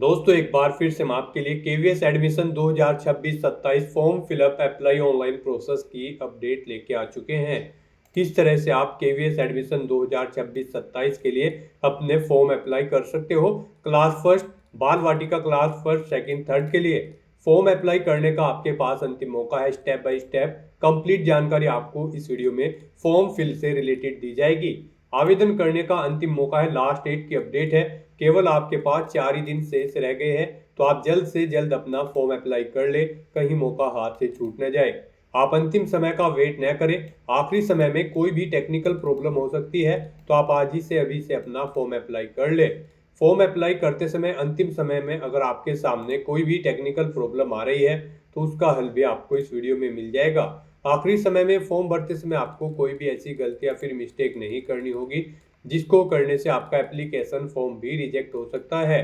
दोस्तों एक बार फिर से हम आपके लिए KVS admission 2026-27 form fill up apply online process की अपडेट लेके आ चुके हैं। किस तरह से आप केवीएस एडमिशन 2026-27 के लिए अपने फॉर्म अप्लाई कर सकते हो। क्लास फर्स्ट, बाल वाटिका क्लास फर्स्ट, सेकंड, थर्ड के लिए फॉर्म अप्लाई करने का आपके पास अंतिम मौका है। स्टेप बाय स्टेप कंप्लीट जानकारी आपको इस वीडियो में फॉर्म फिल से रिलेटेड दी जाएगी। आवेदन करने का अंतिम मौका है, लास्ट डेट की अपडेट है। केवल आपके पास 4 ही दिन शेष रह गए हैं, तो आप जल्द से जल्द अपना फॉर्म अप्लाई कर ले, कहीं मौका हाथ से छूट न जाए। आप अंतिम समय का वेट न करें। आखिरी समय में कोई भी टेक्निकल प्रॉब्लम हो सकती है, तो आप आज ही से अभी से अपना फॉर्म अप्लाई कर ले। फॉर्म अप्लाई करते समय अंतिम समय में अगर आपके सामने कोई भी टेक्निकल प्रॉब्लम आ रही है, तो उसका हल भी आपको इस वीडियो में मिल जाएगा। आखिरी समय में फॉर्म भरते समय आपको कोई भी ऐसी गलती या फिर मिस्टेक नहीं करनी होगी, जिसको करने से आपका एप्लीकेशन फॉर्म भी रिजेक्ट हो सकता है।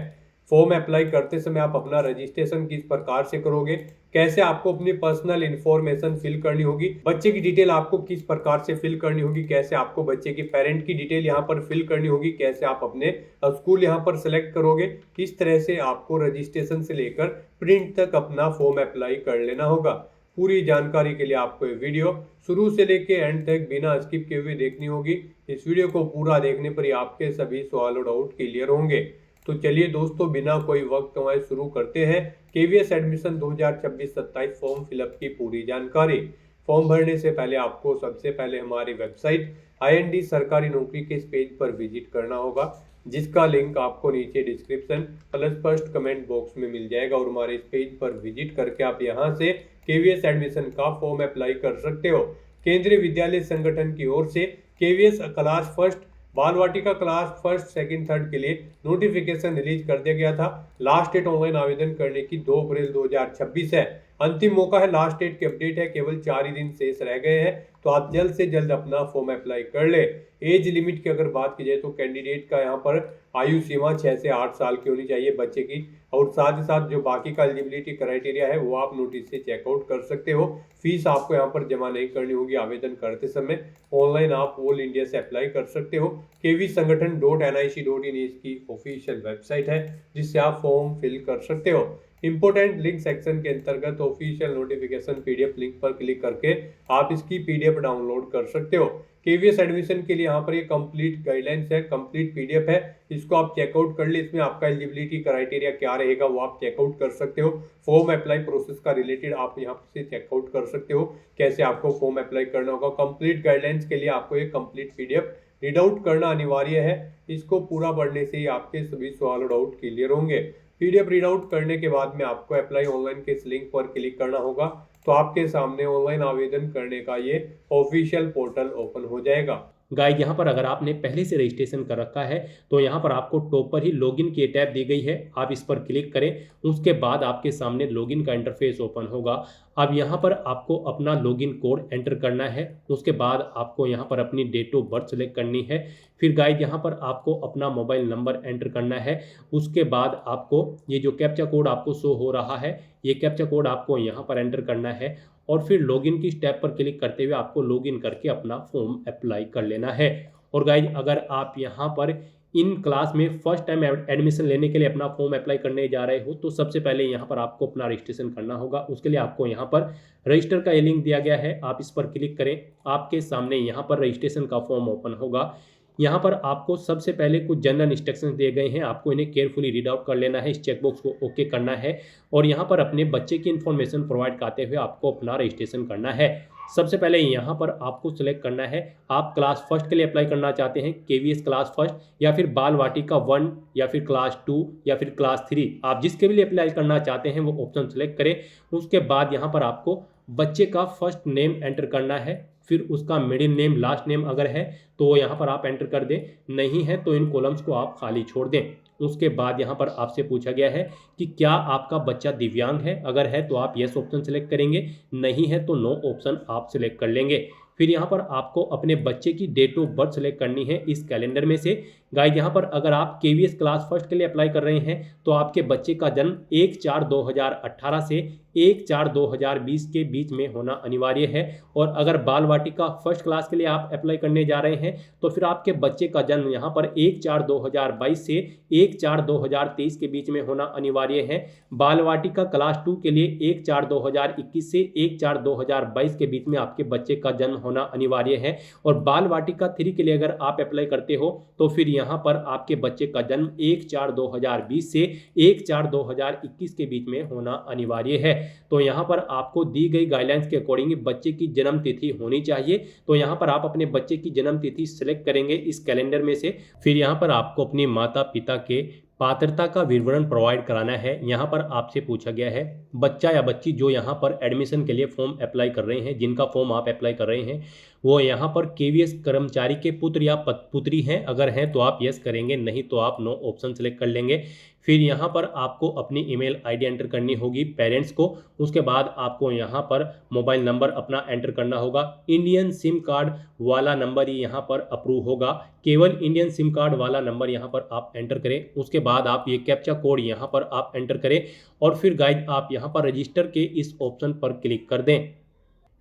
फॉर्म अप्लाई करते समय आप अपना रजिस्ट्रेशन किस प्रकार से करोगे, कैसे आपको अपनी पर्सनल इंफॉर्मेशन फिल करनी होगी, बच्चे की डिटेल आपको किस प्रकार से फिल करनी होगी, कैसे आपको बच्चे की पेरेंट की डिटेल यहाँ पर फिल करनी होगी, कैसे आप अपने स्कूल यहाँ पर सेलेक्ट करोगे, किस तरह से आपको रजिस्ट्रेशन से लेकर प्रिंट तक अपना फॉर्म अप्लाई कर लेना होगा। पूरी जानकारी के लिए आपको ये वीडियो शुरू से लेके एंड तक बिना स्किप किए हुए देखनी होगी। इस वीडियो को पूरा देखने पर ही आपके सभी सवाल और डाउट क्लियर होंगे। तो चलिए दोस्तों, बिना कोई वक्त गंवाए शुरू करते हैं केवीएस एडमिशन 2026-27 फॉर्म फिलअप की पूरी जानकारी। फॉर्म भरने से पहले आपको सबसे पहले हमारी वेबसाइट IND सरकारी नौकरी के इस पेज पर विजिट करना होगा, जिसका लिंक आपको नीचे description plus first comment box में मिल जाएगा। और हमारे इस पेज पर विजिट करके आप यहां से केवीएस एडमिशन का फॉर्म अप्लाई कर सकते हो। केंद्रीय विद्यालय संगठन की ओर से केवीएस क्लास फर्स्ट, बाल वाटिका क्लास फर्स्ट, सेकंड, थर्ड के लिए नोटिफिकेशन रिलीज कर दिया गया था। लास्ट डेट ऑनलाइन आवेदन करने की 2 अप्रैल 2026 है। अंतिम मौका है, लास्ट डेट की अपडेट है, केवल 4 ही दिन शेष रह गए हैं, तो आप जल्द से जल्द अपना फॉर्म अप्लाई कर ले। एज लिमिट की अगर बात की जाए तो कैंडिडेट का यहाँ पर आयु सीमा 6 से 8 साल की होनी चाहिए बच्चे की। और साथ ही साथ जो बाकी का एलिजिबिलिटी क्राइटेरिया है वो आप नोटिस से चेकआउट कर सकते हो। फीस आपको यहाँ पर जमा नहीं करनी होगी आवेदन करते समय। ऑनलाइन आप ऑल इंडिया से अप्लाई कर सकते हो। kvsangathan.nic.in इसकी ऑफिशियल वेबसाइट है, जिससे आप फॉर्म फिल कर सकते हो। इंपोर्टेंट लिंक सेक्शन के अंतर्गत ऑफिशियल नोटिफिकेशन PDF लिंक पर क्लिक करके आप इसकी PDF डाउनलोड कर सकते हो। केवीएस एडमिशन के लिए यहाँ पर ये कंप्लीट गाइडलाइंस है, कंप्लीट PDF है, इसको आप चेकआउट कर ले। इसमें आपका एलिजिबिलिटी क्राइटेरिया क्या रहेगा वो आप चेकआउट कर सकते हो। फॉर्म अप्लाई प्रोसेस का रिलेटेड आप यहाँ से चेकआउट कर सकते हो, कैसे आपको फॉर्म अप्लाई करना होगा। कंप्लीट गाइडलाइंस के लिए आपको ये कंप्लीट PDF रीड आउट करना अनिवार्य है। इसको पूरा पढ़ने से ही आपके सभी सवाल और डाउट क्लियर होंगे। PDF रीड आउट करने के बाद में आपको अप्लाई ऑनलाइन के इस लिंक पर क्लिक करना होगा, तो आपके सामने ऑनलाइन आवेदन करने का ये ऑफिशियल पोर्टल ओपन हो जाएगा। गाइस, यहाँ पर अगर आपने पहले से रजिस्ट्रेशन कर रखा है तो यहाँ पर आपको टॉप पर ही लॉगिन की टैब दी गई है, आप इस पर क्लिक करें। उसके बाद आपके सामने लॉगिन का इंटरफेस ओपन होगा। अब यहाँ पर आपको अपना लॉगिन कोड एंटर करना है। उसके बाद आपको यहाँ पर अपनी डेट ऑफ बर्थ सेलेक्ट करनी है। फिर गाइस, यहाँ पर आपको अपना मोबाइल नंबर एंटर करना है। उसके बाद आपको ये जो कैप्चा कोड आपको शो हो रहा है, ये कैप्चा कोड आपको यहाँ पर एंटर करना है। और फिर लॉगिन की स्टेप पर क्लिक करते हुए आपको लॉगिन करके अपना फॉर्म अप्लाई कर लेना है। और गाइज, अगर आप यहाँ पर इन क्लास में फर्स्ट टाइम एडमिशन लेने के लिए अपना फॉर्म अप्लाई करने जा रहे हो, तो सबसे पहले यहाँ पर आपको अपना रजिस्ट्रेशन करना होगा। उसके लिए आपको यहाँ पर रजिस्टर का ये लिंक दिया गया है, आप इस पर क्लिक करें। आपके सामने यहाँ पर रजिस्ट्रेशन का फॉर्म ओपन होगा। यहाँ पर आपको सबसे पहले कुछ जनरल इंस्ट्रक्शंस दिए गए हैं, आपको इन्हें केयरफुली रीड आउट कर लेना है। इस चेकबॉक्स को ओके करना है और यहाँ पर अपने बच्चे की इन्फॉर्मेशन प्रोवाइड करते हुए आपको अपना रजिस्ट्रेशन करना है। सबसे पहले यहाँ पर आपको सिलेक्ट करना है, आप क्लास फर्स्ट के लिए अप्लाई करना चाहते हैं, केवीएस क्लास फर्स्ट, या फिर बाल वाटिका 1, या फिर क्लास 2, या फिर क्लास 3। आप जिसके भी लिए अप्लाई करना चाहते हैं वो ऑप्शन सेलेक्ट करें। उसके बाद यहाँ पर आपको बच्चे का फर्स्ट नेम एंटर करना है, फिर उसका मिडिल नेम, लास्ट नेम अगर है तो यहाँ पर आप एंटर कर दें, नहीं है तो इन कॉलम्स को आप खाली छोड़ दें। उसके बाद यहाँ पर आपसे पूछा गया है कि क्या आपका बच्चा दिव्यांग है, अगर है तो आप यस ऑप्शन सेलेक्ट करेंगे, नहीं है तो नो ऑप्शन आप सिलेक्ट कर लेंगे। फिर यहाँ पर आपको अपने बच्चे की डेट ऑफ बर्थ सेलेक्ट करनी है इस कैलेंडर में से। गाइज यहाँ पर अगर आप केवीएस क्लास फर्स्ट के लिए अप्लाई कर रहे हैं तो आपके बच्चे का जन्म 1/4/2018 से 1/4/2020 के बीच में होना अनिवार्य है। और अगर बाल वाटिका फर्स्ट क्लास के लिए आप अप्लाई करने जा रहे हैं तो फिर आपके बच्चे का जन्म यहाँ पर 1/4/2022 से 1/4/2023 के बीच में होना अनिवार्य है। बाल वाटिका क्लास 2 के लिए 1/4/2021 से 1/4/2022 के बीच में आपके बच्चे का जन्म होना अनिवार्य है। और बाल वाटिका 3 के लिए अगर आप अप्लाई करते हो तो फिर यहाँ पर आपके बच्चे का जन्म 1/4/2020 से 1/4/2021 के बीच में होना अनिवार्य है। तो यहाँ पर आपको दी गई गाइडलाइंस के अकॉर्डिंग बच्चे की जन्म तिथि होनी चाहिए। तो यहाँ पर आप अपने बच्चे की जन्म तिथि सिलेक्ट करेंगे इस कैलेंडर में से। फिर यहाँ पर आपको अपने माता पिता के पात्रता का विवरण प्रोवाइड कराना है। यहाँ पर आपसे पूछा गया है बच्चा या बच्ची जो यहाँ पर एडमिशन के लिए फॉर्म अप्लाई कर रहे हैं, जिनका फॉर्म आप अप्लाई कर रहे हैं वो यहाँ पर केवीएस कर्मचारी के पुत्र या पुत्री हैं। अगर हैं तो आप यस करेंगे, नहीं तो आप नो ऑप्शन सेलेक्ट कर लेंगे। फिर यहाँ पर आपको अपनी ईमेल आईडी एंटर करनी होगी पेरेंट्स को। उसके बाद आपको यहाँ पर मोबाइल नंबर अपना एंटर करना होगा। इंडियन सिम कार्ड वाला नंबर ही यहाँ पर अप्रूव होगा। केवल इंडियन सिम कार्ड वाला नंबर यहाँ पर आप एंटर करें। उसके बाद आप ये कैप्चा कोड यहाँ पर आप एंटर करें और फिर गाइड आप यहाँ पर रजिस्टर के इस ऑप्शन पर क्लिक कर दें।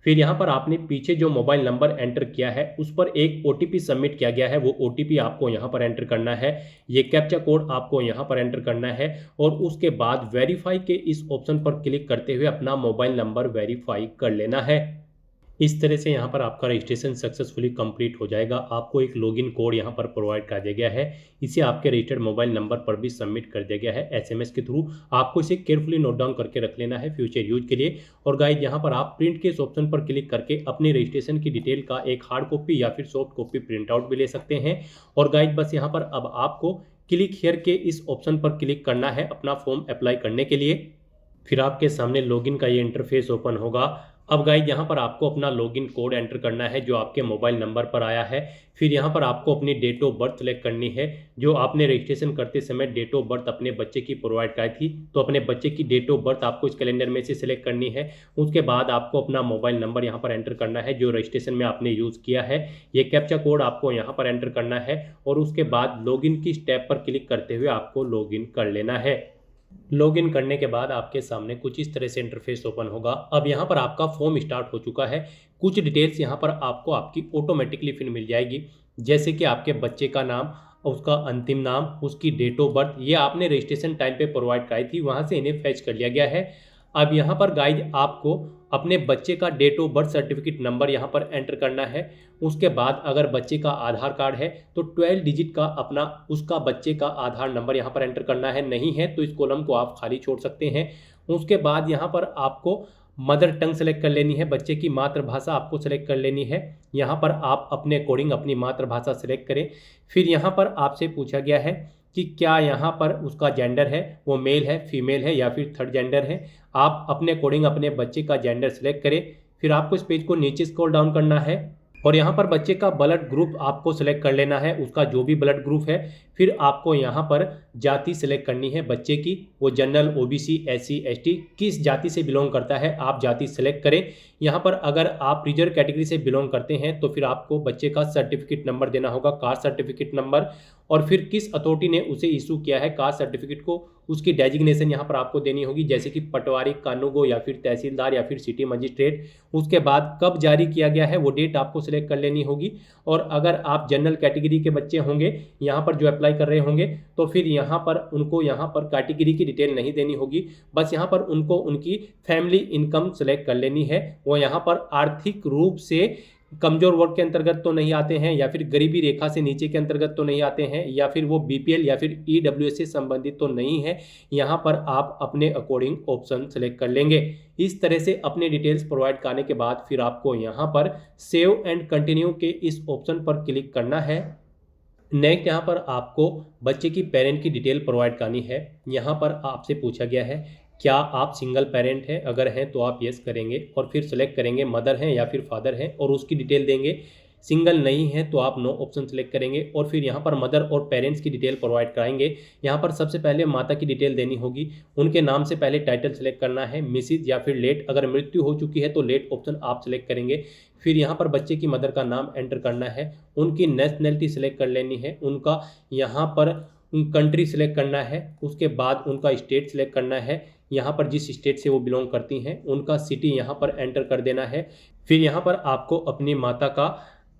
फिर यहाँ पर आपने पीछे जो मोबाइल नंबर एंटर किया है उस पर एक OTP सबमिट किया गया है, वो OTP आपको यहाँ पर एंटर करना है। ये कैप्चा कोड आपको यहाँ पर एंटर करना है और उसके बाद वेरीफाई के इस ऑप्शन पर क्लिक करते हुए अपना मोबाइल नंबर वेरीफाई कर लेना है। इस तरह से यहाँ पर आपका रजिस्ट्रेशन सक्सेसफुली कंप्लीट हो जाएगा। आपको एक लॉगिन कोड यहाँ पर प्रोवाइड कर दिया गया है, इसे आपके रजिस्टर्ड मोबाइल नंबर पर भी सबमिट कर दिया गया है SMS के थ्रू। आपको इसे केयरफुली नोट डाउन करके रख लेना है फ्यूचर यूज के लिए। और गाइड यहाँ पर आप प्रिंट के इस ऑप्शन पर क्लिक करके अपने रजिस्ट्रेशन की डिटेल का एक हार्ड कॉपी या फिर सॉफ्ट कॉपी प्रिंट आउट भी ले सकते हैं। और गाइड बस यहाँ पर अब आपको क्लिक हियर के इस ऑप्शन पर क्लिक करना है अपना फॉर्म अप्लाई करने के लिए। फिर आपके सामने लॉगिन का ये इंटरफेस ओपन होगा। अब गाइज यहाँ पर आपको अपना लॉगिन कोड एंटर करना है जो आपके मोबाइल नंबर पर आया है। फिर यहाँ पर आपको अपनी डेट ऑफ बर्थ सेलेक्ट करनी है। जो आपने रजिस्ट्रेशन करते समय डेट ऑफ बर्थ अपने बच्चे की प्रोवाइड कराई थी तो अपने बच्चे की डेट ऑफ बर्थ आपको इस कैलेंडर में से सिलेक्ट करनी है। उसके बाद आपको अपना मोबाइल नंबर यहाँ पर एंटर करना है जो रजिस्ट्रेशन में आपने यूज़ किया है। ये कैप्चा कोड आपको यहाँ पर एंटर करना है और उसके बाद लॉगिन की स्टेप पर क्लिक करते हुए आपको लॉगिन कर लेना है। लॉगिन करने के बाद आपके सामने कुछ इस तरह से इंटरफेस ओपन होगा। अब यहाँ पर आपका फॉर्म स्टार्ट हो चुका है। कुछ डिटेल्स यहाँ पर आपको आपकी ऑटोमेटिकली फिर मिल जाएगी, जैसे कि आपके बच्चे का नाम, उसका अंतिम नाम, उसकी डेट ऑफ बर्थ, ये आपने रजिस्ट्रेशन टाइम पे प्रोवाइड कराई थी, वहाँ से इन्हें फैच कर लिया गया है। अब यहाँ पर गाइड आपको अपने बच्चे का date of birth certificate number यहाँ पर एंटर करना है। उसके बाद अगर बच्चे का आधार कार्ड है तो 12 डिजिट का अपना उसका बच्चे का आधार नंबर यहाँ पर एंटर करना है, नहीं है तो इस कॉलम को आप खाली छोड़ सकते हैं। उसके बाद यहाँ पर आपको मदर टंग सेलेक्ट कर लेनी है, बच्चे की मातृभाषा आपको सेलेक्ट कर लेनी है। यहाँ पर आप अपने अकॉर्डिंग अपनी मातृभाषा सेलेक्ट करें। फिर यहाँ पर आपसे पूछा गया है कि क्या यहाँ पर उसका जेंडर है वो मेल है, फीमेल है या फिर थर्ड जेंडर है। आप अपने अकॉर्डिंग अपने बच्चे का जेंडर सेलेक्ट करें। फिर आपको इस पेज को नीचे स्क्रॉल डाउन करना है और यहाँ पर बच्चे का ब्लड ग्रुप आपको सेलेक्ट कर लेना है, उसका जो भी ब्लड ग्रुप है। फिर आपको यहाँ पर जाति सेलेक्ट करनी है बच्चे की, वो जनरल, OBC, SC, ST किस जाति से बिलोंग करता है आप जाति सेलेक्ट करें। यहाँ पर अगर आप रिजर्व कैटेगरी से बिलोंग करते हैं तो फिर आपको बच्चे का सर्टिफिकेट नंबर देना होगा, कास्ट सर्टिफिकेट नंबर, और फिर किस अथॉरिटी ने उसे इशू किया है कास्ट सर्टिफिकेट को, उसकी डेजिग्नेशन यहाँ पर आपको देनी होगी, जैसे कि पटवारी, कानूगो या फिर तहसीलदार या फिर सिटी मजिस्ट्रेट। उसके बाद कब जारी किया गया है वो डेट आपको सिलेक्ट कर लेनी होगी। और अगर आप जनरल कैटेगरी के बच्चे होंगे यहाँ पर जो अप्लाई कर रहे होंगे तो फिर यहाँ पर उनको यहाँ पर कैटेगरी की डिटेल नहीं देनी होगी, बस यहाँ पर उनको उनकी फैमिली इनकम सेलेक्ट कर लेनी है। वो यहाँ पर आर्थिक रूप से कमजोर वर्ग के अंतर्गत तो नहीं आते हैं या फिर गरीबी रेखा से नीचे के अंतर्गत तो नहीं आते हैं या फिर वो BPL या फिर EWS से संबंधित तो नहीं है। यहाँ पर आप अपने अकॉर्डिंग ऑप्शन सेलेक्ट कर लेंगे। इस तरह से अपने डिटेल्स प्रोवाइड करने के बाद फिर आपको यहाँ पर सेव एंड कंटिन्यू के इस ऑप्शन पर क्लिक करना है। नेक्स्ट यहाँ पर आपको बच्चे की पेरेंट की डिटेल प्रोवाइड करनी है। यहाँ पर आपसे पूछा गया है क्या आप सिंगल पेरेंट हैं, अगर हैं तो आप यस करेंगे और फिर सेलेक्ट करेंगे मदर हैं या फिर फादर हैं और उसकी डिटेल देंगे। सिंगल नहीं है तो आप नो ऑप्शन सेलेक्ट करेंगे और फिर यहाँ पर मदर और पेरेंट्स की डिटेल प्रोवाइड कराएंगे। यहाँ पर सबसे पहले माता की डिटेल देनी होगी। उनके नाम से पहले टाइटल सेलेक्ट करना है, मिसिज या फिर लेट। अगर मृत्यु हो चुकी है तो लेट ऑप्शन आप सेलेक्ट करेंगे। फिर यहाँ पर बच्चे की मदर का नाम एंटर करना है, उनकी नेशनैलिटी सेलेक्ट कर लेनी है, उनका यहाँ पर कंट्री सेलेक्ट करना है, उसके बाद उनका स्टेट सेलेक्ट करना है, यहाँ पर जिस स्टेट से वो बिलोंग करती हैं उनका सिटी यहाँ पर एंटर कर देना है। फिर यहाँ पर आपको अपनी माता का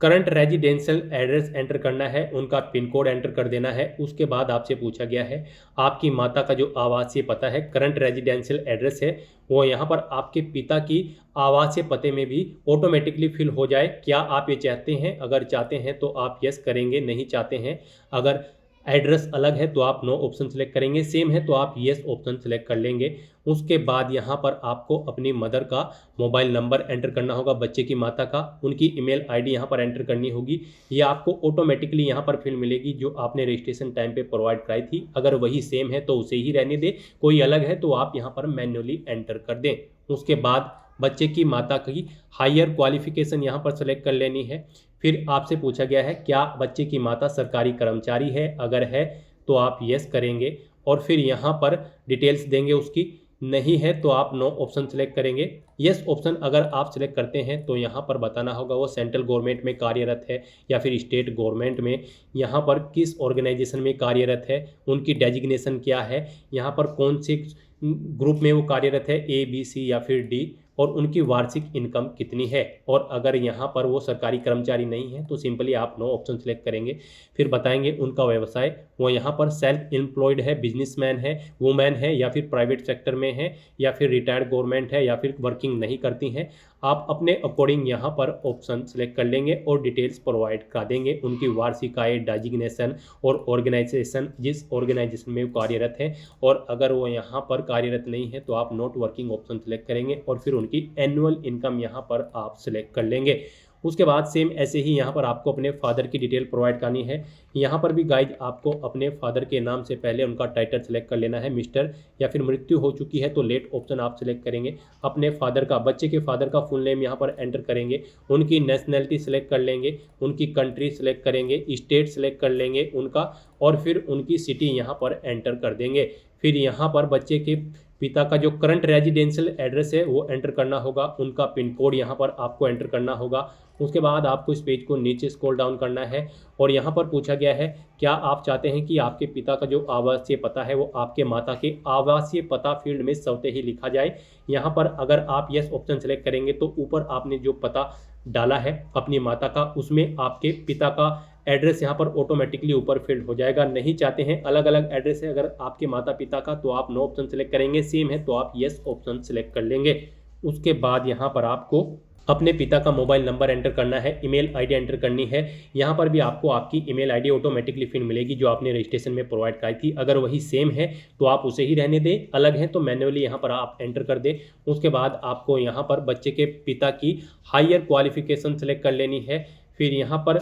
करंट रेजिडेंशियल एड्रेस एंटर करना है, उनका पिन कोड एंटर कर देना है। उसके बाद आपसे पूछा गया है आपकी माता का जो आवासीय पता है, करंट रेजिडेंशियल एड्रेस है, वो यहाँ पर आपके पिता की आवासीय पते में भी ऑटोमेटिकली फिल हो जाए। क्या आप ये चाहते हैं? अगर चाहते हैं तो आप यस करेंगे, नहीं चाहते हैं अगर एड्रेस अलग है तो आप नो ऑप्शन सेलेक्ट करेंगे, सेम है तो आप येस ऑप्शन सेलेक्ट कर लेंगे। उसके बाद यहाँ पर आपको अपनी मदर का मोबाइल नंबर एंटर करना होगा, बच्चे की माता का, उनकी ईमेल आईडी यहाँ पर एंटर करनी होगी। ये आपको ऑटोमेटिकली यहाँ पर फिल मिलेगी जो आपने रजिस्ट्रेशन टाइम पे प्रोवाइड कराई थी। अगर वही सेम है तो उसे ही रहने दें, कोई अलग है तो आप यहाँ पर मैन्युअली एंटर कर दें। उसके बाद बच्चे की माता की हायर क्वालिफिकेशन यहाँ पर सेलेक्ट कर लेनी है। फिर आपसे पूछा गया है क्या बच्चे की माता सरकारी कर्मचारी है? अगर है तो आप यस करेंगे और फिर यहाँ पर डिटेल्स देंगे उसकी। नहीं है तो आप नो ऑप्शन सेलेक्ट करेंगे। यस ऑप्शन अगर आप सेलेक्ट करते हैं तो यहाँ पर बताना होगा वो सेंट्रल गवर्नमेंट में कार्यरत है या फिर स्टेट गवर्नमेंट में, यहाँ पर किस ऑर्गेनाइजेशन में कार्यरत है, उनकी डेजिग्नेशन क्या है, यहाँ पर कौन से ग्रुप में वो कार्यरत है, ए बी सी या फिर डी, और उनकी वार्षिक इनकम कितनी है। और अगर यहाँ पर वो सरकारी कर्मचारी नहीं है तो सिंपली आप नो ऑप्शन सेलेक्ट करेंगे। फिर बताएंगे उनका व्यवसाय, वो यहाँ पर सेल्फ एम्प्लॉयड है, बिजनेसमैन है, वुमेन है या फिर प्राइवेट सेक्टर में है या फिर रिटायर्ड गवर्नमेंट है या फिर वर्किंग नहीं करती हैं। आप अपने अकॉर्डिंग यहाँ पर ऑप्शन सेलेक्ट कर लेंगे और डिटेल्स प्रोवाइड करा देंगे, उनकी वार्षिक आय, डेजिग्नेशन और ऑर्गेनाइजेशन जिस ऑर्गेनाइजेशन में वो कार्यरत है। और अगर वो यहाँ पर कार्यरत नहीं है तो आप नॉट वर्किंग ऑप्शन सेलेक्ट करेंगे और फिर उनकी एनुअल इनकम यहाँ पर आप सेलेक्ट कर लेंगे। उसके बाद सेम ऐसे ही यहाँ पर आपको अपने फादर की डिटेल प्रोवाइड करनी है। यहाँ पर भी गाइज आपको अपने फादर के नाम से पहले उनका टाइटल सेलेक्ट कर लेना है, मिस्टर, या फिर मृत्यु हो चुकी है तो लेट ऑप्शन आप सेलेक्ट करेंगे। अपने फादर का, बच्चे के फादर का फुल नेम यहाँ पर एंटर करेंगे, उनकी नेशनैलिटी सेलेक्ट कर लेंगे, उनकी कंट्री सेलेक्ट करेंगे, स्टेट सेलेक्ट कर लेंगे उनका, और फिर उनकी सिटी यहाँ पर एंटर कर देंगे। फिर यहाँ पर बच्चे के पिता का जो करंट रेजिडेंशियल एड्रेस है वो एंटर करना होगा, उनका पिन कोड यहाँ पर आपको एंटर करना होगा। उसके बाद आपको इस पेज को नीचे स्क्रॉल डाउन करना है और यहाँ पर पूछा गया है क्या आप चाहते हैं कि आपके पिता का जो आवासीय पता है वो आपके माता के आवासीय पता फील्ड में स्वतः ही लिखा जाए। यहाँ पर अगर आप यस ऑप्शन सेलेक्ट करेंगे तो ऊपर आपने जो पता डाला है अपनी माता का उसमें आपके पिता का एड्रेस यहाँ पर ऑटोमेटिकली ऊपर फिल्ड हो जाएगा। नहीं चाहते हैं अलग अलग एड्रेस है अगर आपके माता पिता का तो आप नो ऑप्शन सेलेक्ट करेंगे, सेम है तो आप यस ऑप्शन सेलेक्ट कर लेंगे। उसके बाद यहाँ पर आपको अपने पिता का मोबाइल नंबर एंटर करना है, ईमेल आईडी एंटर करनी है। यहाँ पर भी आपको आपकी ईमेल आईडी ऑटोमेटिकली फिर मिलेगी जो आपने रजिस्ट्रेशन में प्रोवाइड कराई थी। अगर वही सेम है तो आप उसे ही रहने दें, अलग है तो मैन्युअली यहाँ पर आप एंटर कर दें। उसके बाद आपको यहाँ पर बच्चे के पिता की हायर क्वालिफिकेशन सेलेक्ट कर लेनी है। फिर यहाँ पर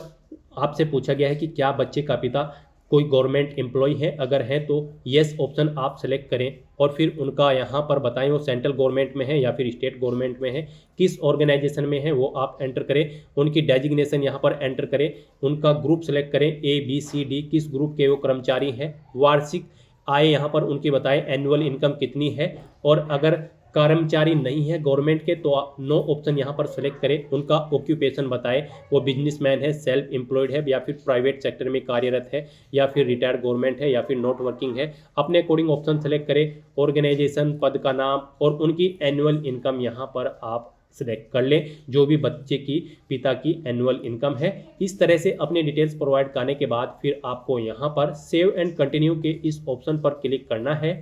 आपसे पूछा गया है कि क्या बच्चे का पिता कोई गवर्नमेंट एम्प्लॉय है, अगर है तो येस ऑप्शन आप सेलेक्ट करें और फिर उनका यहाँ पर बताएं वो सेंट्रल गवर्नमेंट में है या फिर स्टेट गवर्नमेंट में है, किस ऑर्गेनाइजेशन में है वो आप एंटर करें, उनकी डेजिग्नेशन यहाँ पर एंटर करें, उनका ग्रुप सेलेक्ट करें ए बी सी डी, किस ग्रुप के वो कर्मचारी हैं, वार्षिक आय यहाँ पर उनकी बताएं एनुअल इनकम कितनी है, और अगर कर्मचारी नहीं है गवर्नमेंट के तो नो ऑप्शन यहाँ पर सेलेक्ट करें, उनका ऑक्यूपेशन बताएं वो बिजनेसमैन है, सेल्फ एम्प्लॉयड है या फिर प्राइवेट सेक्टर में कार्यरत है या फिर रिटायर्ड गवर्नमेंट है या फिर नॉट वर्किंग है। अपने अकॉर्डिंग ऑप्शन सेलेक्ट करें, ऑर्गेनाइजेशन, पद का नाम और उनकी एनुअल इनकम यहाँ पर आप सेलेक्ट कर लें जो भी बच्चे की पिता की एनुअल इनकम है। इस तरह से अपनी डिटेल्स प्रोवाइड करने के बाद फिर आपको यहाँ पर सेव एंड कंटिन्यू के इस ऑप्शन पर क्लिक करना है।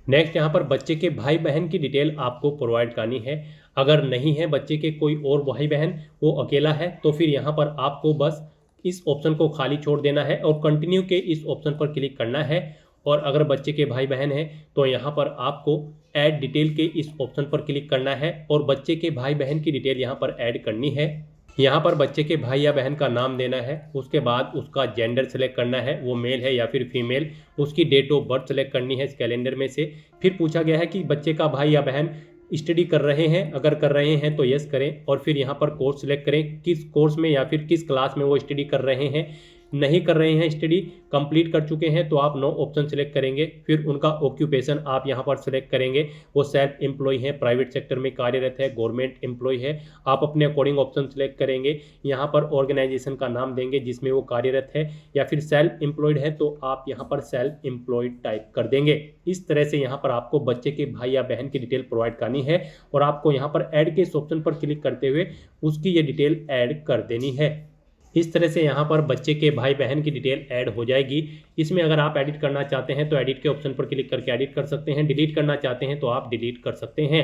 नेक्स्ट यहाँ पर बच्चे के भाई बहन की डिटेल आपको प्रोवाइड करनी है। अगर नहीं है बच्चे के कोई और भाई बहन, वो अकेला है, तो फिर यहाँ पर आपको बस इस ऑप्शन को खाली छोड़ देना है और कंटिन्यू के इस ऑप्शन पर क्लिक करना है। और अगर बच्चे के भाई बहन है तो यहाँ पर आपको ऐड डिटेल के इस ऑप्शन पर क्लिक करना है और बच्चे के भाई बहन की डिटेल यहाँ पर ऐड करनी है। यहाँ पर बच्चे के भाई या बहन का नाम देना है, उसके बाद उसका जेंडर सेलेक्ट करना है, वो मेल है या फिर फीमेल, उसकी डेट ऑफ बर्थ सेलेक्ट करनी है इस कैलेंडर में से। फिर पूछा गया है कि बच्चे का भाई या बहन स्टडी कर रहे हैं, अगर कर रहे हैं तो यस करें और फिर यहाँ पर कोर्स सेलेक्ट करें, किस कोर्स में या फिर किस क्लास में वो स्टडी कर रहे हैं। नहीं कर रहे हैं स्टडी, कंप्लीट कर चुके हैं तो आप नो ऑप्शन सेलेक्ट करेंगे। फिर उनका ऑक्यूपेशन आप यहाँ पर सेलेक्ट करेंगे, वो सेल्फ एम्प्लॉय है, प्राइवेट सेक्टर में कार्यरत है, गवर्नमेंट एम्प्लॉय है, आप अपने अकॉर्डिंग ऑप्शन सेलेक्ट करेंगे। यहाँ पर ऑर्गेनाइजेशन का नाम देंगे जिसमें वो कार्यरत है, या फिर सेल्फ एम्प्लॉयड है तो आप यहाँ पर सेल्फ एम्प्लॉयड टाइप कर देंगे। इस तरह से यहाँ पर आपको बच्चे के भाई या बहन की डिटेल प्रोवाइड करनी है और आपको यहाँ पर ऐड के इस ऑप्शन पर क्लिक करते हुए उसकी ये डिटेल ऐड कर देनी है। इस तरह से यहाँ पर बच्चे के भाई बहन की डिटेल ऐड हो जाएगी। इसमें अगर आप एडिट करना चाहते हैं तो एडिट के ऑप्शन पर क्लिक करके एडिट कर सकते हैं, डिलीट करना चाहते हैं तो आप डिलीट कर सकते हैं।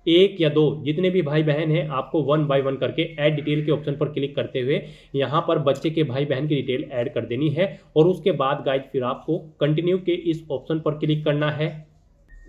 एक या दो जितने भी भाई बहन हैं आपको 1 बाय 1 करके ऐड डिटेल के ऑप्शन पर क्लिक करते हुए यहाँ पर बच्चे के भाई बहन की डिटेल ऐड कर देनी है और उसके बाद गाइज फिर आपको कंटिन्यू के इस ऑप्शन पर क्लिक करना है।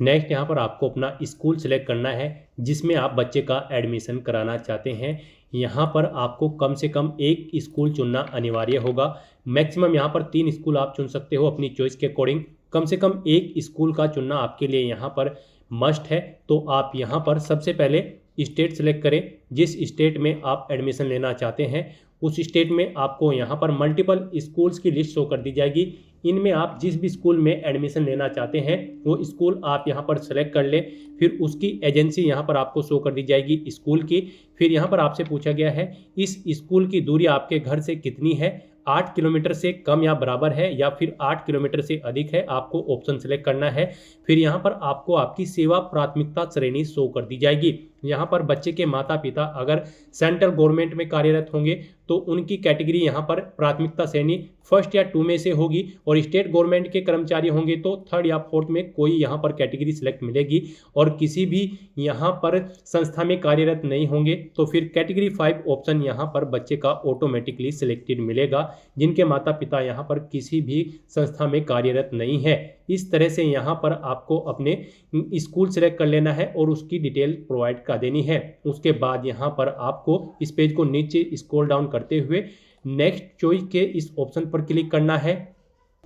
नेक्स्ट यहाँ पर आपको अपना स्कूल सेलेक्ट करना है जिसमें आप बच्चे का एडमिशन कराना चाहते हैं। यहाँ पर आपको कम से कम एक स्कूल चुनना अनिवार्य होगा। मैक्सिमम यहाँ पर 3 स्कूल आप चुन सकते हो अपनी चॉइस के अकॉर्डिंग। कम से कम एक स्कूल का चुनना आपके लिए यहाँ पर मस्ट है। तो आप यहाँ पर सबसे पहले स्टेट सेलेक्ट करें, जिस स्टेट में आप एडमिशन लेना चाहते हैं उस स्टेट में आपको यहाँ पर मल्टीपल स्कूल्स की लिस्ट शो कर दी जाएगी। इनमें आप जिस भी स्कूल में एडमिशन लेना चाहते हैं वो स्कूल आप यहाँ पर सेलेक्ट कर लें। फिर उसकी एजेंसी यहाँ पर आपको शो कर दी जाएगी स्कूल की। फिर यहाँ पर आपसे पूछा गया है इस स्कूल की दूरी आपके घर से कितनी है, 8 किलोमीटर से कम या बराबर है या फिर 8 किलोमीटर से अधिक है, आपको ऑप्शन सेलेक्ट करना है। फिर यहाँ पर आपको आपकी सेवा प्राथमिकता श्रेणी शो कर दी जाएगी। यहाँ पर बच्चे के माता पिता अगर सेंट्रल गवर्नमेंट में कार्यरत होंगे तो उनकी कैटेगरी यहाँ पर प्राथमिकता श्रेणी 1 या 2 में से होगी, और स्टेट गवर्नमेंट के कर्मचारी होंगे तो 3rd या 4th में कोई यहाँ पर कैटेगरी सिलेक्ट मिलेगी, और किसी भी यहाँ पर संस्था में कार्यरत नहीं होंगे तो फिर कैटेगरी 5 ऑप्शन यहाँ पर बच्चे का ऑटोमेटिकली सिलेक्टेड मिलेगा, जिनके माता पिता यहाँ पर किसी भी संस्था में कार्यरत नहीं है। इस तरह से यहाँ पर आपको अपने स्कूल सेलेक्ट कर लेना है और उसकी डिटेल प्रोवाइड कर देनी है। उसके बाद यहाँ पर आपको इस पेज को नीचे स्क्रॉल डाउन करते हुए नेक्स्ट चॉइस के इस ऑप्शन पर क्लिक करना है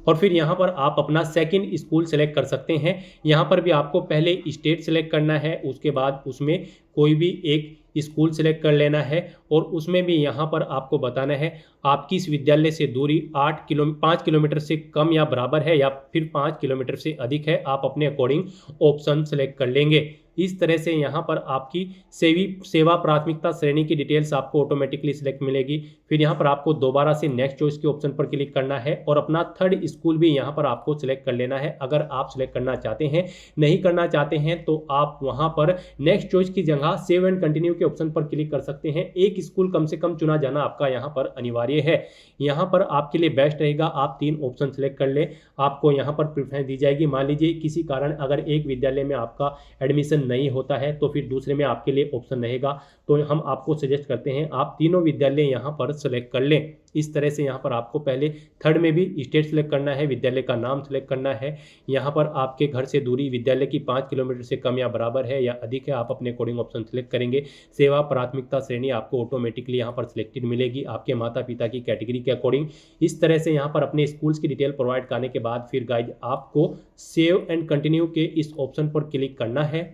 और फिर यहाँ पर आप अपना सेकंड स्कूल सेलेक्ट कर सकते हैं। यहाँ पर भी आपको पहले स्टेट सेलेक्ट करना है, उसके बाद उसमें कोई भी एक स्कूल सेलेक्ट कर लेना है और उसमें भी यहाँ पर आपको बताना है आपकी इस विद्यालय से दूरी 5 किलोमीटर से कम या बराबर है या फिर 5 किलोमीटर से अधिक है। आप अपने अकॉर्डिंग ऑप्शन सेलेक्ट कर लेंगे। इस तरह से यहाँ पर आपकी सेवा प्राथमिकता श्रेणी की डिटेल्स आपको ऑटोमेटिकली सिलेक्ट मिलेगी। फिर यहाँ पर आपको दोबारा से नेक्स्ट चॉइस के ऑप्शन पर क्लिक करना है और अपना 3rd स्कूल भी यहाँ पर आपको सिलेक्ट कर लेना है अगर आप सिलेक्ट करना चाहते हैं। नहीं करना चाहते हैं तो आप वहाँ पर नेक्स्ट चॉइस की जगह सेव एंड कंटिन्यू के ऑप्शन पर क्लिक कर सकते हैं। एक स्कूल कम से कम चुना जाना आपका यहाँ पर अनिवार्य है। यहाँ पर आपके लिए बेस्ट रहेगा आप 3 ऑप्शन सेलेक्ट कर ले, आपको यहाँ पर प्रेफरेंस दी जाएगी। मान लीजिए किसी कारण अगर एक विद्यालय में आपका एडमिशन नहीं होता है तो फिर दूसरे में आपके लिए ऑप्शन रहेगा, तो हम आपको सजेस्ट करते हैं आप तीनों विद्यालय यहाँ पर सेलेक्ट कर लें। इस तरह से यहाँ पर आपको पहले 3rd में भी स्टेट सेलेक्ट करना है, विद्यालय का नाम सेलेक्ट करना है। यहाँ पर आपके घर से दूरी विद्यालय की 5 किलोमीटर से कम या बराबर है या अधिक है, आप अपने अकॉर्डिंग ऑप्शन सेलेक्ट करेंगे। सेवा प्राथमिकता श्रेणी आपको ऑटोमेटिकली यहाँ पर सिलेक्टेड मिलेगी आपके माता पिता की कैटेगरी के अकॉर्डिंग। इस तरह से यहाँ पर अपने स्कूल्स की डिटेल प्रोवाइड करने के बाद फिर गाइज आपको सेव एंड कंटिन्यू के इस ऑप्शन पर क्लिक करना है।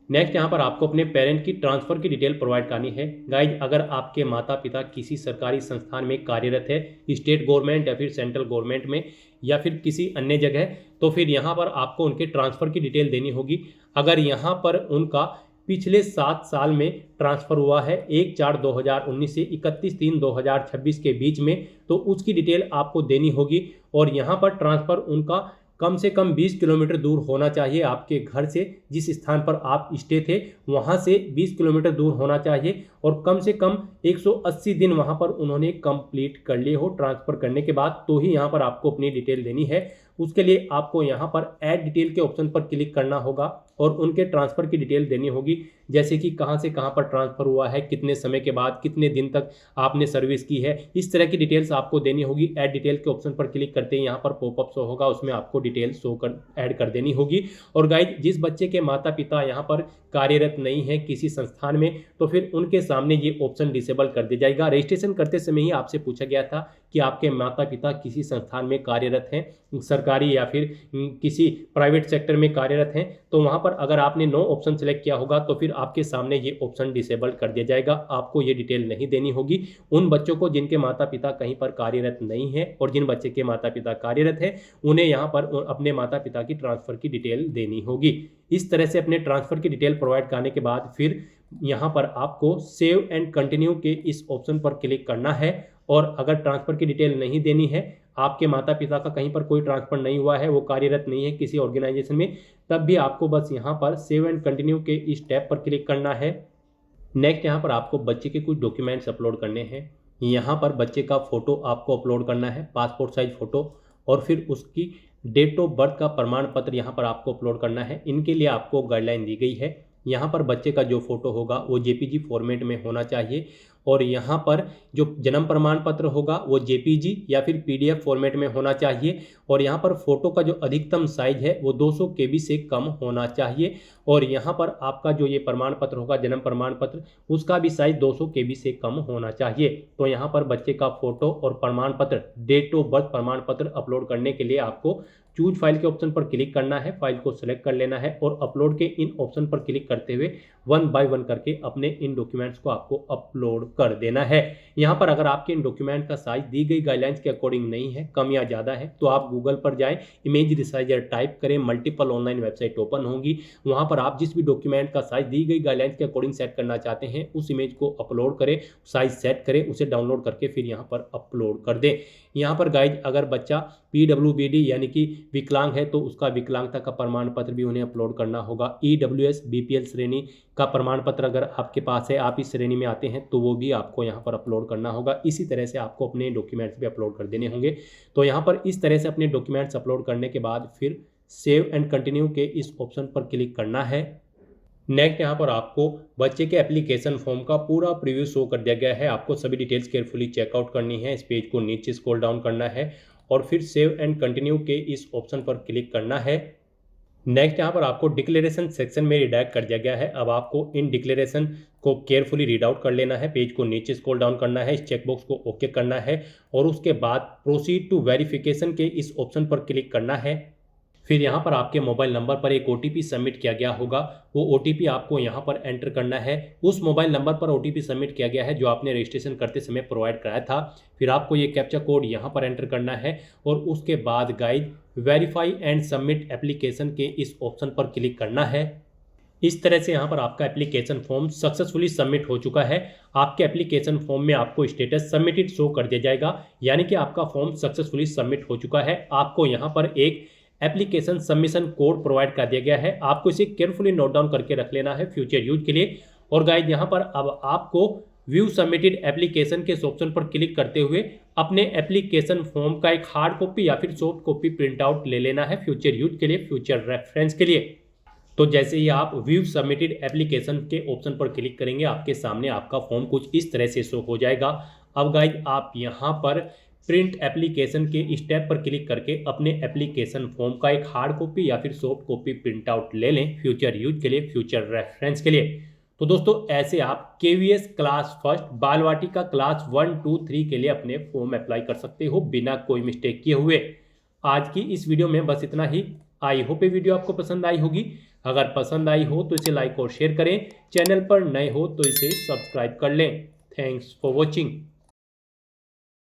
नेक्स्ट यहाँ पर आपको अपने पेरेंट की ट्रांसफ़र की डिटेल प्रोवाइड करनी है। गाइज अगर आपके माता पिता किसी सरकारी संस्थान में कार्यरत है, स्टेट गवर्नमेंट या फिर सेंट्रल गवर्नमेंट में या फिर किसी अन्य जगह, तो फिर यहाँ पर आपको उनके ट्रांसफ़र की डिटेल देनी होगी। अगर यहाँ पर उनका पिछले 7 साल में ट्रांसफ़र हुआ है 1/4/2019 से 31/3/2026 के बीच में, तो उसकी डिटेल आपको देनी होगी। और यहाँ पर ट्रांसफ़र उनका कम से कम 20 किलोमीटर दूर होना चाहिए आपके घर से, जिस स्थान पर आप स्टे थे वहाँ से 20 किलोमीटर दूर होना चाहिए और कम से कम 180 दिन वहाँ पर उन्होंने कंप्लीट कर लिए हो ट्रांसफ़र करने के बाद, तो ही यहाँ पर आपको अपनी डिटेल देनी है। उसके लिए आपको यहाँ पर ऐड डिटेल के ऑप्शन पर क्लिक करना होगा और उनके ट्रांसफ़र की डिटेल देनी होगी, जैसे कि कहाँ से कहाँ पर ट्रांसफ़र हुआ है, कितने समय के बाद, कितने दिन तक आपने सर्विस की है, इस तरह की डिटेल्स आपको देनी होगी। ऐड डिटेल के ऑप्शन पर क्लिक करते ही यहाँ पर पॉपअप शो होगा, उसमें आपको डिटेल ऐड कर देनी होगी। और गाइज जिस बच्चे के माता पिता यहाँ पर कार्यरत नहीं है किसी संस्थान में, तो फिर उनके सामने ये ऑप्शन डिसेबल कर दिया जाएगा। रजिस्ट्रेशन करते समय ही आपसे पूछा गया था कि आपके माता पिता किसी संस्थान में कार्यरत हैं, सरकारी या फिर किसी प्राइवेट सेक्टर में कार्यरत हैं, तो वहाँ पर अगर आपने नो ऑप्शन सेलेक्ट किया होगा तो फिर आपके सामने ये ऑप्शन डिसेबल्ड कर दिया जाएगा। आपको ये डिटेल नहीं देनी होगी। उन बच्चों को जिनके माता पिता कहीं पर कार्यरत नहीं है और जिन बच्चे के माता पिता कार्यरत हैं उन्हें यहाँ पर अपने माता पिता की ट्रांसफ़र की डिटेल देनी होगी। इस तरह से अपने ट्रांसफ़र की डिटेल प्रोवाइड करने के बाद फिर यहाँ पर आपको सेव एंड कंटिन्यू के इस ऑप्शन पर क्लिक करना है। और अगर ट्रांसफ़र की डिटेल नहीं देनी है, आपके माता पिता का कहीं पर कोई ट्रांसफ़र नहीं हुआ है, वो कार्यरत नहीं है किसी ऑर्गेनाइजेशन में, तब भी आपको बस यहाँ पर सेव एंड कंटिन्यू के इस टैब पर क्लिक करना है। नेक्स्ट यहाँ पर आपको बच्चे के कुछ डॉक्यूमेंट्स अपलोड करने हैं। यहाँ पर बच्चे का फ़ोटो आपको अपलोड करना है, पासपोर्ट साइज फ़ोटो, और फिर उसकी डेट ऑफ बर्थ का प्रमाण पत्र यहाँ पर आपको अपलोड करना है। इनके लिए आपको गाइडलाइन दी गई है। यहाँ पर बच्चे का जो फ़ोटो होगा वो जेपीजी फॉर्मेट में होना चाहिए, और यहाँ पर जो जन्म प्रमाण पत्र होगा वो जेपीजी या फिर पीडीएफ फॉर्मेट में होना चाहिए, और यहाँ पर फ़ोटो का जो अधिकतम साइज है वो 200 केबी से कम होना चाहिए, और यहाँ पर आपका जो ये प्रमाण पत्र होगा जन्म प्रमाण पत्र, उसका भी साइज 200 केबी से कम होना चाहिए। तो यहाँ पर बच्चे का फ़ोटो और प्रमाण पत्र, डेट ऑफ बर्थ प्रमाण पत्र अपलोड करने के लिए आपको चूज फाइल के ऑप्शन पर क्लिक करना है, फाइल को सिलेक्ट कर लेना है और अपलोड के इन ऑप्शन पर क्लिक करते हुए 1 बाय 1 करके अपने इन डॉक्यूमेंट्स को आपको अपलोड कर देना है। यहाँ पर अगर आपके इन डॉक्यूमेंट का साइज दी गई गाइडलाइंस के अकॉर्डिंग नहीं है, कम या ज़्यादा है, तो आप गूगल पर जाएं, इमेज रिसाइजर टाइप करें, मल्टीपल ऑनलाइन वेबसाइट ओपन होंगी, वहाँ पर आप जिस भी डॉक्यूमेंट का साइज दी गई गाइडलाइंस के अकॉर्डिंग सेट करना चाहते हैं उस इमेज को अपलोड करें, साइज सेट करें, उसे डाउनलोड करके फिर यहाँ पर अपलोड कर दें। यहाँ पर गाइज अगर बच्चा PWBD यानी कि विकलांग है तो उसका विकलांगता का प्रमाण पत्र भी उन्हें अपलोड करना होगा। EWS BPL श्रेणी का प्रमाण पत्र अगर आपके पास है, आप इस श्रेणी में आते हैं, तो वो भी आपको यहाँ पर अपलोड करना होगा। इसी तरह से आपको अपने डॉक्यूमेंट्स भी अपलोड कर देने होंगे। तो यहाँ पर इस तरह से अपने डॉक्यूमेंट्स अपलोड करने के बाद फिर सेव एंड कंटिन्यू के इस ऑप्शन पर क्लिक करना है। नेक्स्ट यहाँ पर आपको बच्चे के एप्लीकेशन फॉर्म का पूरा प्रीव्यू शो कर दिया गया है। आपको सभी डिटेल्स केयरफुली चेकआउट करनी है। इस पेज को नीचे स्क्रॉल डाउन करना है और फिर सेव एंड कंटिन्यू के इस ऑप्शन पर क्लिक करना है। नेक्स्ट यहाँ पर आपको डिक्लेरेशन सेक्शन में रिडायरेक्ट कर दिया गया है। अब आपको इन डिक्लेरेशन को केयरफुली रीड आउट कर लेना है। पेज को नीचे स्क्रॉल डाउन करना है, इस चेकबॉक्स को ओके करना है और उसके बाद प्रोसीड टू वेरिफिकेशन के इस ऑप्शन पर क्लिक करना है। फिर यहाँ पर आपके मोबाइल नंबर पर एक OTP सबमिट किया गया होगा, वो OTP आपको यहाँ पर एंटर करना है। उस मोबाइल नंबर पर OTP सबमिट किया गया है जो आपने रजिस्ट्रेशन करते समय प्रोवाइड कराया था। फिर आपको ये कैप्चा कोड यहाँ पर एंटर करना है और उसके बाद guide verify and submit application के इस ऑप्शन पर क्लिक करना है। इस तरह से यहाँ पर आपका एप्लीकेशन फॉर्म सक्सेसफुली सबमिट हो चुका है। आपके एप्लीकेशन फॉर्म में आपको स्टेटस सबमिटेड शो कर दिया जाएगा, यानी कि आपका फॉर्म सक्सेसफुली सबमिट हो चुका है। आपको यहाँ पर एक एप्लीकेशन सबमिशन कोड प्रोवाइड कर दिया गया है, आपको इसे केयरफुली नोट डाउन करके रख लेना है फ्यूचर यूज के लिए। और गाइड यहाँ पर अब आपको व्यू सबमिटेड एप्लीकेशन के ऑप्शन पर क्लिक करते हुए अपने एप्लीकेशन फॉर्म का एक हार्ड कॉपी या फिर सॉफ्ट कॉपी प्रिंट आउट ले लेना है फ्यूचर यूज के लिए, फ्यूचर रेफरेंस के लिए। तो जैसे ही आप व्यू सबमिटेड एप्लीकेशन के ऑप्शन पर क्लिक करेंगे, आपके सामने आपका फॉर्म कुछ इस तरह से शो हो जाएगा। अब गाइड आप यहाँ पर प्रिंट एप्लीकेशन के स्टेप पर क्लिक करके अपने एप्लीकेशन फॉर्म का एक हार्ड कॉपी या फिर सॉफ्ट कॉपी प्रिंट आउट ले लें फ्यूचर यूज के लिए, फ्यूचर रेफरेंस के लिए। तो दोस्तों ऐसे आप KVS क्लास फर्स्ट बाल वाटिका क्लास 1, 2, 3 के लिए अपने फॉर्म अप्लाई कर सकते हो बिना कोई मिस्टेक किए हुए। आज की इस वीडियो में बस इतना ही। आई होप ये वीडियो आपको पसंद आई होगी। अगर पसंद आई हो तो इसे लाइक और शेयर करें। चैनल पर नए हो तो इसे सब्सक्राइब कर लें। Thanks for watching.